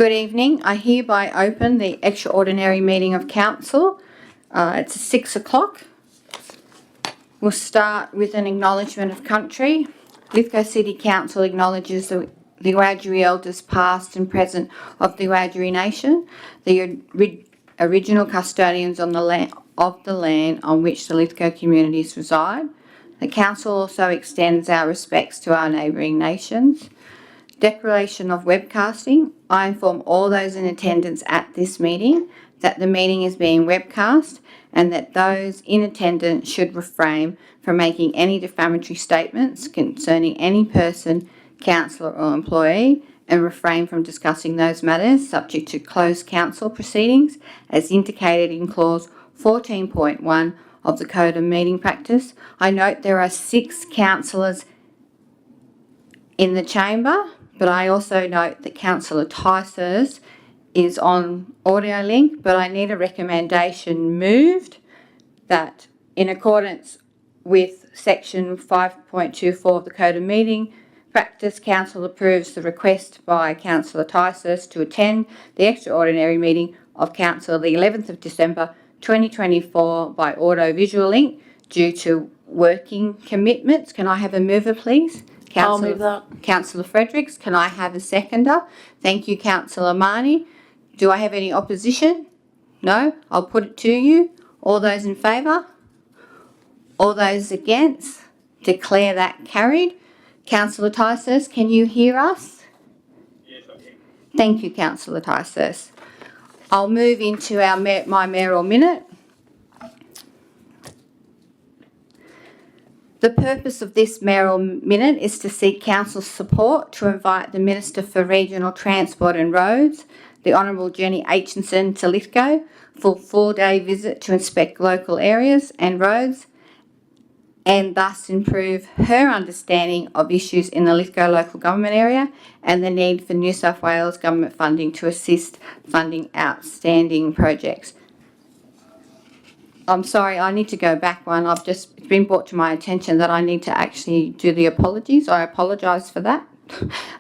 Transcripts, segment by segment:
Good evening. I hereby open the extraordinary meeting of council. It's 6 o'clock. We'll start with an acknowledgement of country. Lithgow City Council acknowledges the Wiradjuri elders past and present of the Wiradjuri Nation, the original custodians of the land on which the Lithgow communities reside. The council also extends our respects to our neighbouring nations. Declaration of webcasting. I inform all those in attendance at this meeting that the meeting is being webcast and that those in attendance should refrain from making any defamatory statements concerning any person, councillor or employee, and refrain from discussing those matters subject to closed council proceedings as indicated in clause 14.1 of the Code of Meeting Practice. I note there are 6 councillors in the chamber, but I also note that Councillor Ticehurst is on audio link, but I need a recommendation moved that in accordance with section 5.24 of the Code of Meeting Practice, Council approves the request by Councillor Ticehurst to attend the extraordinary meeting of Council the 11th of December 2024 by audio-visual link due to working commitments. Can I have a mover, please? I'll move that. Councillor Fredericks, can I have a seconder? Thank you, Councillor Marnie. Do I have any opposition? No? I'll put it to you. All those in favour? All those against? Declare that carried. Councillor Ticehurst, can you hear us? Yes, I can. Thank you, Councillor Ticehurst. I'll move into my mayoral minute. The purpose of this mayoral minute is to seek council's support to invite the Minister for Regional Transport and Roads, the Honourable Jenny Aitchison, to Lithgow for a 4-day visit to inspect local areas and roads and thus improve her understanding of issues in the Lithgow local government area and the need for New South Wales government funding to assist funding outstanding projects. I'm sorry, I need to go back one. It's been brought to my attention that I need to actually do the apologies. I apologise for that.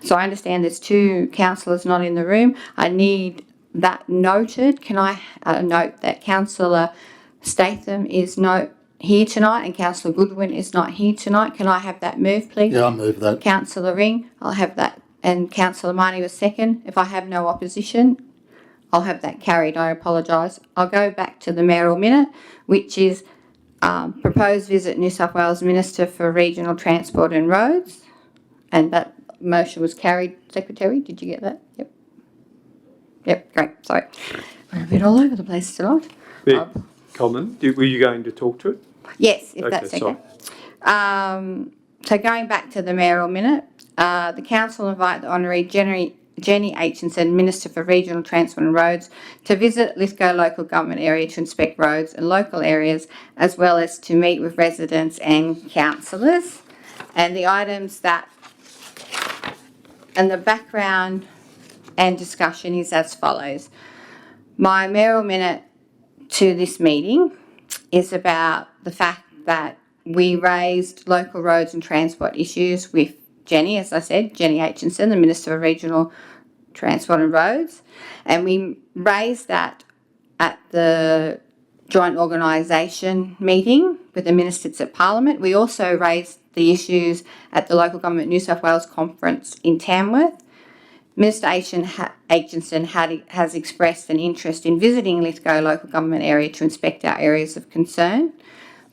So I understand there's 2 councillors not in the room. I need that noted. Can I note that Councillor Statham is not here tonight and Councillor Goodwin is not here tonight? Can I have that moved, please? Yeah, I'll move that. Councillor Ring, I'll have that. And Councillor Marnie was second. If I have no opposition, I'll have that carried. I apologise. I'll go back to the mayoral minute, which is proposed visit New South Wales Minister for Regional Transport and Roads. And that motion was carried. Secretary, did you get that? Yep. Yep, great. Sorry. We're a bit all over the place tonight. Comment. Were you going to talk to it? Yes, if that's okay. So going back to the mayoral minute, the council invite the Honorary Jenny Aitchison, Minister for Regional Transport and Roads, to visit Lithgow local government area to inspect roads and local areas, as well as to meet with residents and councillors. And the items that, and the background and discussion is as follows. My mayoral minute to this meeting is about the fact that we raised local roads and transport issues with Jenny, as I said, Jenny Aitchison, the Minister of Regional Transport and Roads, and we raised that at the joint organisation meeting with the ministers at Parliament. We also raised the issues at the Local Government New South Wales Conference in Tamworth. Minister Aitchison has expressed an interest in visiting Lithgow local government area to inspect our areas of concern.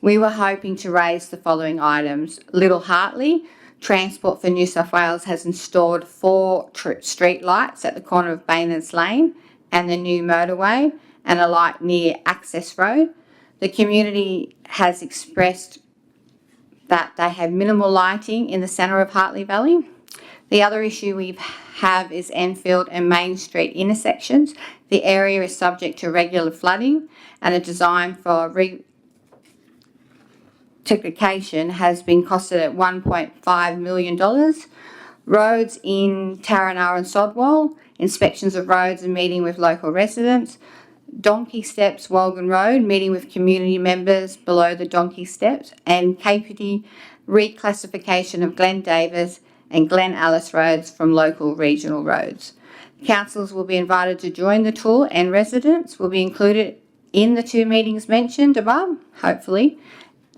We were hoping to raise the following items. Little Hartley, Transport for New South Wales has installed 4 street lights at the corner of Bayners Lane and the new motorway and a light near Access Road. The community has expressed that they have minimal lighting in the centre of Hartley Valley. The other issue we have is Enfield and Main Street intersections. The area is subject to regular flooding and a design for rectification has been costed at $1.5 million. Roads in Taranara and Sodwell, inspections of roads and meeting with local residents. Donkey Steps, Walgan Road, meeting with community members below the Donkey Steps. And KPD, reclassification of Glen Davis and Glen Alice roads from local regional roads. Councillors will be invited to join the tour and residents will be included in the 2 meetings mentioned above, hopefully,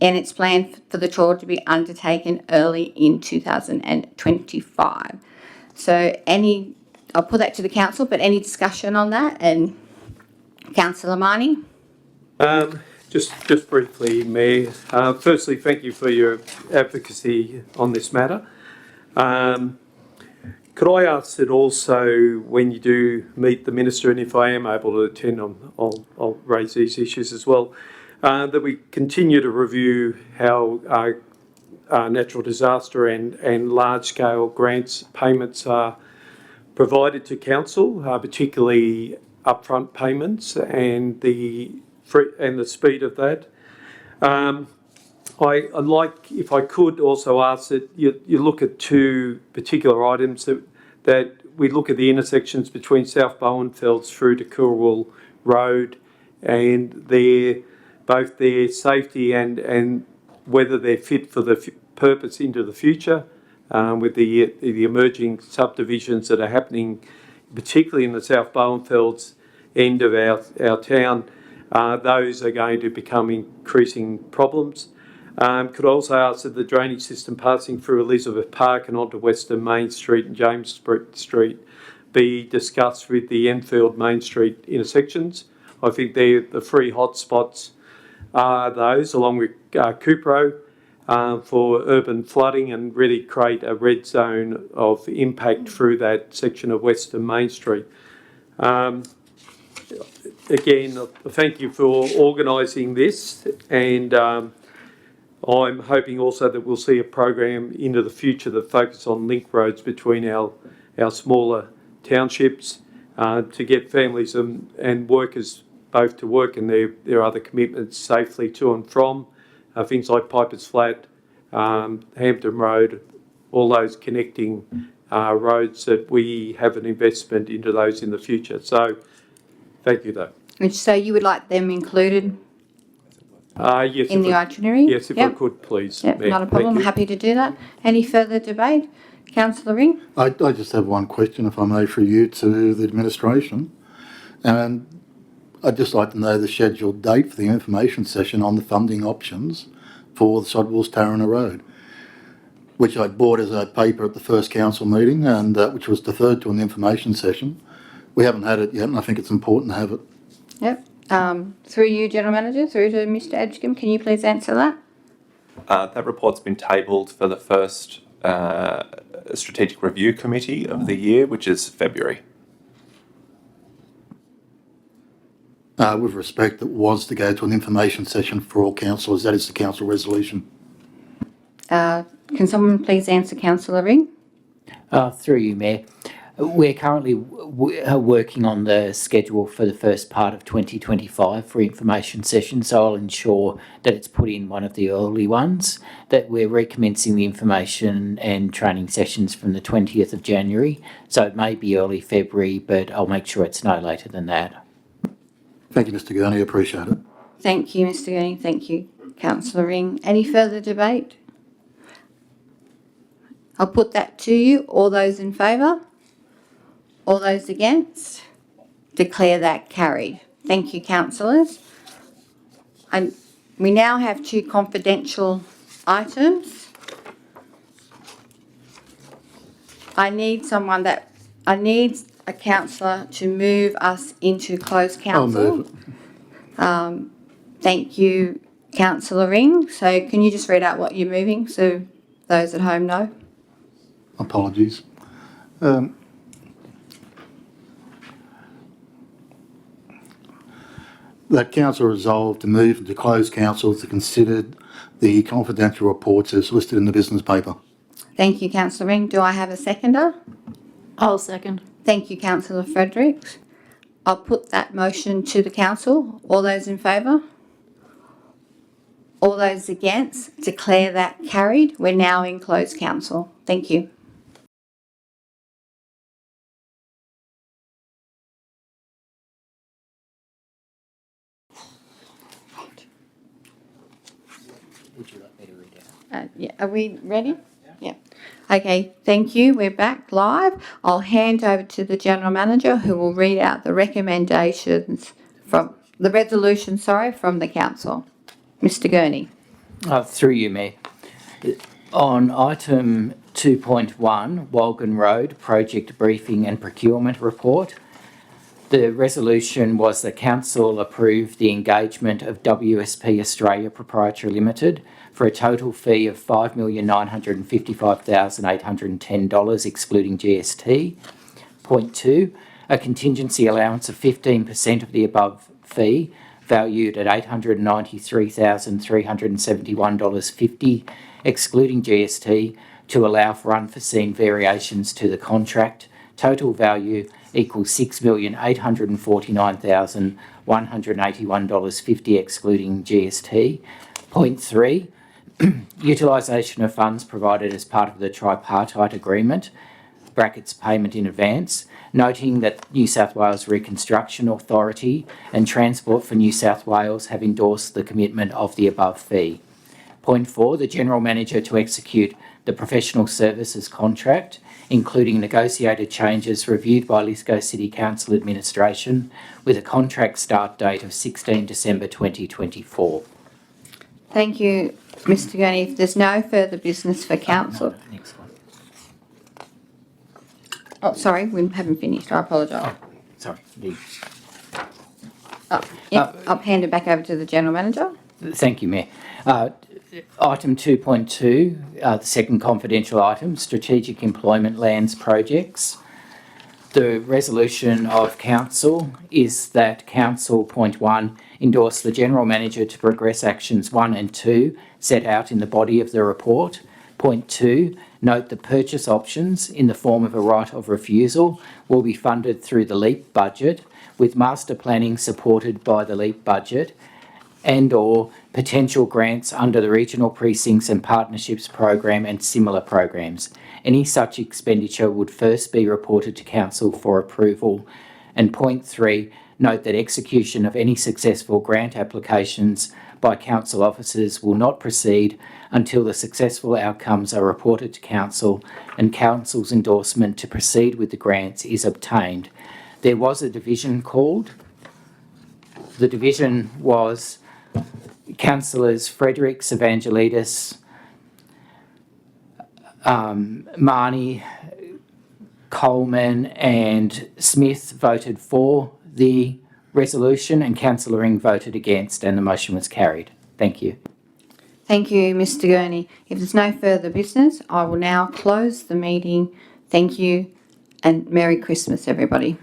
and it's planned for the tour to be undertaken early in 2025. So I'll put that to the council, but any discussion on that? And Councillor Marnie? Just briefly, Mayor. Firstly, thank you for your advocacy on this matter. Could I ask that also, when you do meet the Minister, and if I am able to attend, I'll raise these issues as well, that we continue to review how natural disaster and large-scale grants payments are provided to council, particularly upfront payments and the speed of that. I'd like, if I could, also ask that you look at 2 particular items that we look at the intersections between South Bowenfelds through to Coorwell Road and both their safety and whether they're fit for the purpose into the future, with the emerging subdivisions that are happening, particularly in the South Bowenfelds end of our town. Those are going to become increasing problems. Could also ask that the drainage system passing through Elizabeth Park and onto Western Main Street and James Street be discussed with the Enfield Main Street intersections. I think they're the 3 hotspots are those, along with Cupro, for urban flooding, and really create a red zone of impact through that section of Western Main Street. Again, thank you for organising this, and I'm hoping also that we'll see a program into the future that focuses on link roads between our smaller townships, to get families and workers both to work and their other commitments safely to and from. Things like Piper's Flat, Hampton Road, all those connecting roads that we have an investment into those in the future. So thank you though. So you would like them included yes, in the itinerary? Yes, if I could, please. Yep, not a problem. Happy to do that. Any further debate? Councillor Ring? I just have one question, if I may, for you to the administration. And I'd just like to know the scheduled date for the information session on the funding options for the Sodwells Tarrana Road, which I bought as a paper at the first council meeting and which was deferred to an information session. We haven't had it yet, and I think it's important to have it. Yep. Through you, General Manager, through to Mr Edgecombe, can you please answer that? That report's been tabled for the first Strategic Review Committee of the year, which is February. With respect, it was to go to an information session for all councillors. That is the council resolution. Can someone please answer Councillor Ring? Through you, Mayor. We're currently working on the schedule for the first part of 2025 for information sessions, so I'll ensure that it's put in one of the early ones, that we're recommencing the information and training sessions from the 20th of January, so it may be early February, but I'll make sure it's no later than that. Thank you, Mr Gurney. Appreciate it. Thank you, Mr Gurney. Thank you, Councillor Ring. Any further debate? I'll put that to you. All those in favour? All those against? Declare that carried. Thank you, councillors. And we now have 2 confidential items. I need a councillor to move us into closed council. I'll move it. Thank you, Councillor Ring. So can you just read out what you're moving so those at home know? Apologies. That council resolved to move into closed council to consider the confidential reports as listed in the business paper. Thank you, Councillor Ring. Do I have a seconder? I'll second. Thank you, Councillor Fredericks. I'll put that motion to the council. All those in favour? All those against? Declare that carried. We're now in closed council. Thank you. Would you like me to read out? Yeah, are we ready? Yeah. Okay, thank you. We're back live. I'll hand over to the General Manager who will read out the recommendations from the resolution, from the Council. Mr Gurney. Through you, Mayor. On item 2.1, Walgan Road Project Briefing and Procurement Report, the resolution was that Council approved the engagement of WSP Australia Proprietary Limited for a total fee of $5,955,810 excluding GST. Point 2, a contingency allowance of 15% of the above fee valued at $893,371.50 excluding GST to allow for unforeseen variations to the contract. Total value equals $6,849,181.50 excluding GST. Point 3, utilisation of funds provided as part of the tripartite agreement, brackets payment in advance, noting that New South Wales Reconstruction Authority and Transport for New South Wales have endorsed the commitment of the above fee. Point 4, the General Manager to execute the professional services contract, including negotiated changes reviewed by Lithgow City Council Administration with a contract start date of 16 December 2024. Thank you, Mr Gurney. If there's no further business for Council... Next one. Oh, sorry, we haven't finished. I apologise. Sorry. I'll hand it back over to the General Manager. Thank you, Mayor. Item 2.2, the second confidential item, Strategic Employment Lands Projects. The resolution of Council is that Council, point 1, endorse the General Manager to progress actions 1 and 2 set out in the body of the report. Point 2, note the purchase options in the form of a right of refusal will be funded through the LEAP budget, with master planning supported by the LEAP budget and/or potential grants under the Regional Precincts and Partnerships Program and similar programs. Any such expenditure would first be reported to Council for approval. And point 3, note that execution of any successful grant applications by Council officers will not proceed until the successful outcomes are reported to Council and Council's endorsement to proceed with the grants is obtained. There was a division called. The division was Councillors Fredericks, Evangelidis, Marnie, Coleman and Smith voted for the resolution and Councillor Ing voted against and the motion was carried. Thank you. Thank you, Mr Gurney. If there's no further business, I will now close the meeting. Thank you and Merry Christmas, everybody.